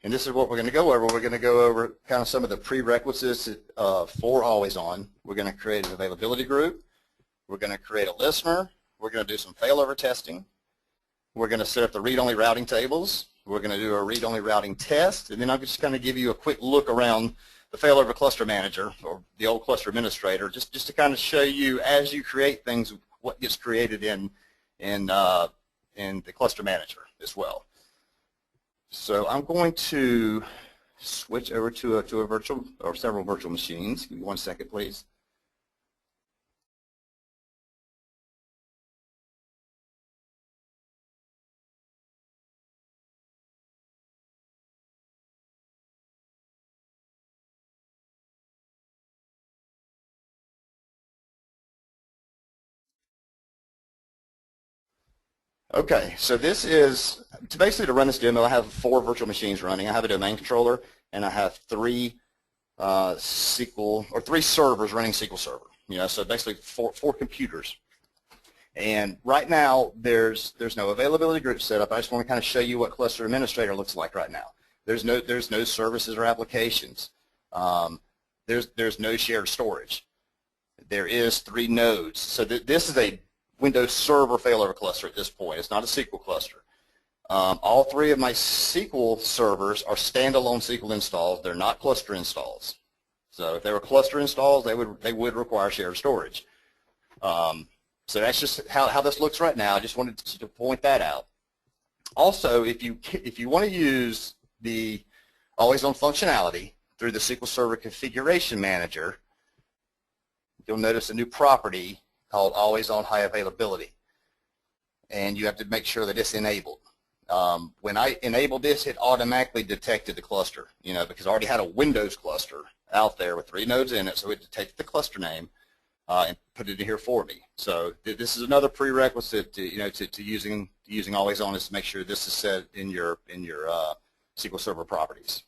And this is what we're going to go over. We're going to go over kind of some of the prerequisites for always on. We're going to create an availability group. We're going to create a listener. We're going to do some failover testing. We're going to set up the read-only routing tables. We're going to do a read-only routing test. And then I'm just going to give you a quick look around the failover cluster manager, or the old cluster administrator, just to kind of show you as you create things what gets created in the cluster manager as well. So I'm going to switch over to a virtual or several virtual machines. Give me 1 second, please. Okay, so this is, basically to run this demo, I have 4 virtual machines running. I have a domain controller, and I have 3 SQL, or 3 servers running SQL Server. So basically four computers. And right now, there's no availability group set up. I just want to kind of show you what cluster administrator looks like right now. There's no services or applications. There's no shared storage. There is 3 nodes. So this is a Windows Server failover cluster at this point. It's not a SQL cluster. All 3 of my SQL servers are standalone SQL installs. They're not cluster installs. So if they were cluster installs, they would require shared storage. So that's just how this looks right now. I just wanted to point that out. Also, if you want to use the always-on functionality through the SQL Server Configuration Manager, you'll notice a new property called always on high availability, and you have to make sure that it's enabled. When I enabled this, it automatically detected the cluster, because I already had a Windows cluster out there with 3 nodes in it, so it detected the cluster name and put it in here for me. So this is another prerequisite to using always on, is to make sure this is set in your SQL Server properties.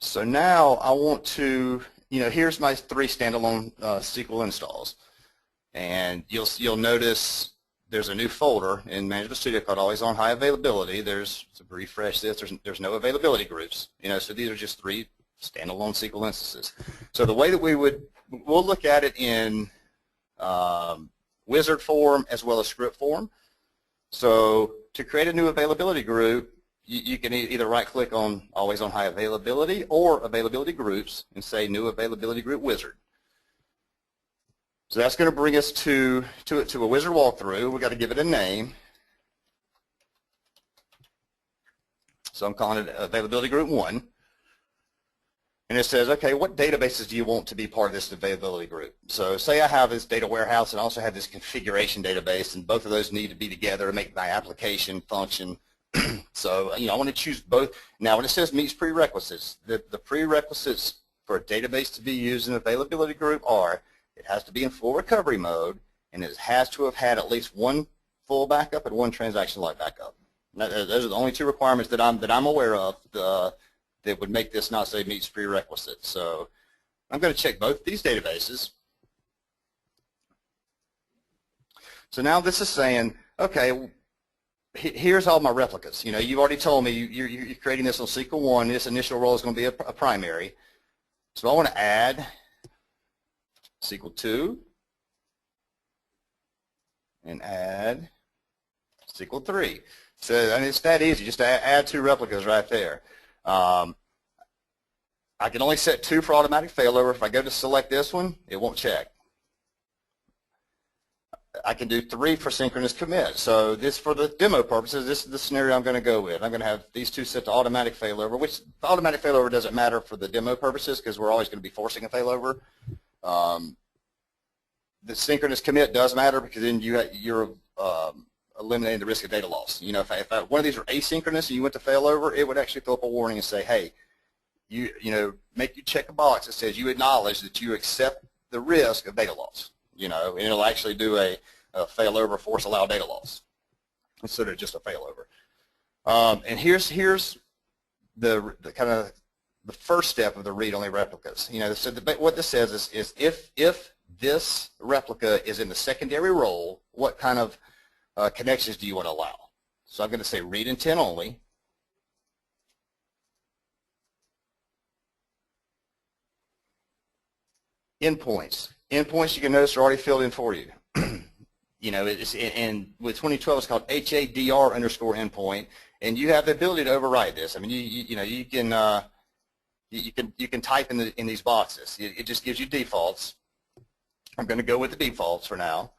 So now I want to, here's my 3 standalone SQL installs, and you'll notice there's a new folder in Management Studio called Always On High Availability. There's, to refresh this, there's no availability groups, so these are just 3 standalone SQL instances. So the way that we'll look at it in wizard form as well as script form. So to create a new availability group, you can either right-click on Always on High Availability or Availability Groups and say New Availability Group Wizard. So that's going to bring us to a wizard walkthrough. We've got to give it a name. So I'm calling it Availability Group 1. And it says, okay, what databases do you want to be part of this availability group? So say I have this data warehouse and I also have this configuration database, and both of those need to be together to make my application function. So, I want to choose both. Now, when it says meets prerequisites, the prerequisites for a database to be used in availability group are, it has to be in full recovery mode, and it has to have had at least 1 full backup and 1 transaction-like backup. Now, those are the only 2 requirements that I'm aware of that would make this not say meets prerequisites. So I'm going to check both these databases. So now this is saying, okay, here's all my replicas. You've already told me you're creating this on SQL 1. This initial role is going to be a primary. So I want to add SQL 2 and add SQL 3. So it's that easy, just to add 2 replicas right there. I can only set 2 for automatic failover. If I go to select this one, it won't check. I can do 3 for synchronous commit. So this, for the demo purposes, this is the scenario I'm going to go with. I'm going to have these 2 set to automatic failover, which automatic failover doesn't matter for the demo purposes because we're always going to be forcing a failover. The synchronous commit does matter because then you're eliminating the risk of data loss. If one of these are asynchronous and you went to failover, it would actually throw up a warning and say, hey, make you check a box that says you acknowledge that you accept the risk of data loss. And it'll actually do a failover force allow data loss instead of just a failover. And here's the kind of the first step of the read-only replicas. So what this says is if this replica is in the secondary role, what kind of connections do you want to allow? So I'm going to say read intent only. Endpoints. Endpoints, you can notice, are already filled in for you. You know, and with 2012, it's called HADR underscore endpoint, and you have the ability to override this. I mean, you know, you can type in these boxes. It just gives you defaults. I'm going to go with the defaults for now.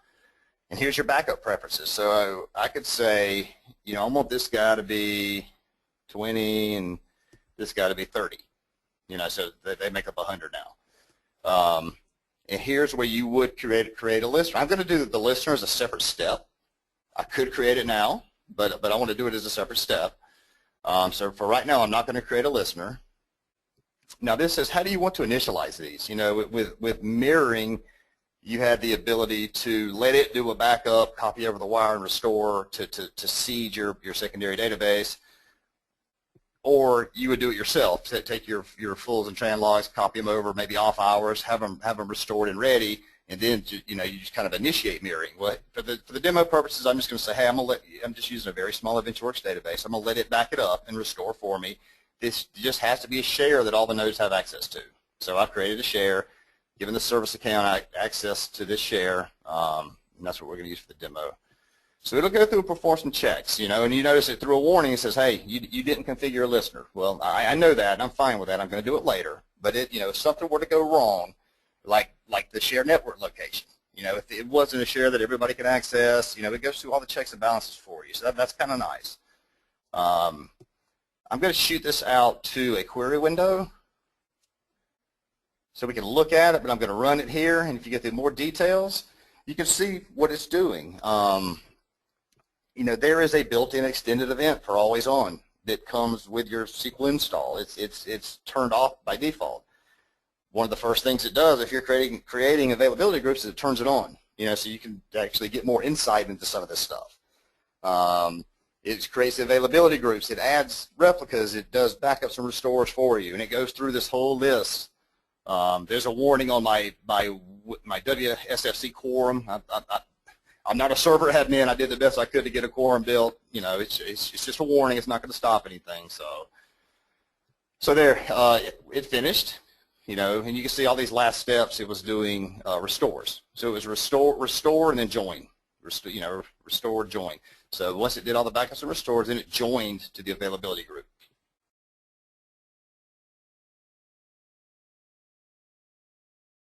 And here's your backup preferences. So I could say, you know, I want this guy to be 20 and this guy to be 30. You know, so they make up 100 now. And here's where you would create a listener. I'm going to do the listener as a separate step. I could create it now, but I want to do it as a separate step. So for right now, I'm not going to create a listener. Now this says, how do you want to initialize these? You know, with mirroring, you had the ability to let it do a backup, copy over the wire, and restore to seed your secondary database. Or you would do it yourself. Take your fulls and tran logs, copy them over, maybe off hours, have them restored and ready, and then you just kind of initiate mirroring. Well, for the demo purposes, I'm just going to say, hey, I'm just using a very small EventureWorks database. I'm going to let it back it up and restore for me. This just has to be a share that all the nodes have access to. So I've created a share, given the service account access to this share, and that's what we're going to use for the demo. So it'll go through and perform some checks, you know, and you notice it through a warning. It says, hey, you didn't configure a listener. Well, I know that, and I'm fine with that. I'm going to do it later. But if something were to go wrong, like the share network location, if it wasn't a share that everybody could access, it goes through all the checks and balances for you. So that's kind of nice. I'm going to shoot this out to a query window so we can look at it, but I'm going to run it here, and if you get the more details, you can see what it's doing. There is a built-in extended event for always on that comes with your SQL install. It's turned off by default. One of the first things it does if you're creating availability groups is it turns it on, so you can actually get more insight into some of this stuff. It creates availability groups. It adds replicas. It does backups and restores for you, and it goes through this whole list. There's a warning on my WSFC quorum. I'm not a server admin. I did the best I could to get a quorum built. It's just a warning. It's not going to stop anything. So there, it finished. And you can see all these last steps. It was doing restores. So it was restore, and then join. Restore, join. So once it did all the backups and restores, then it joined to the availability group.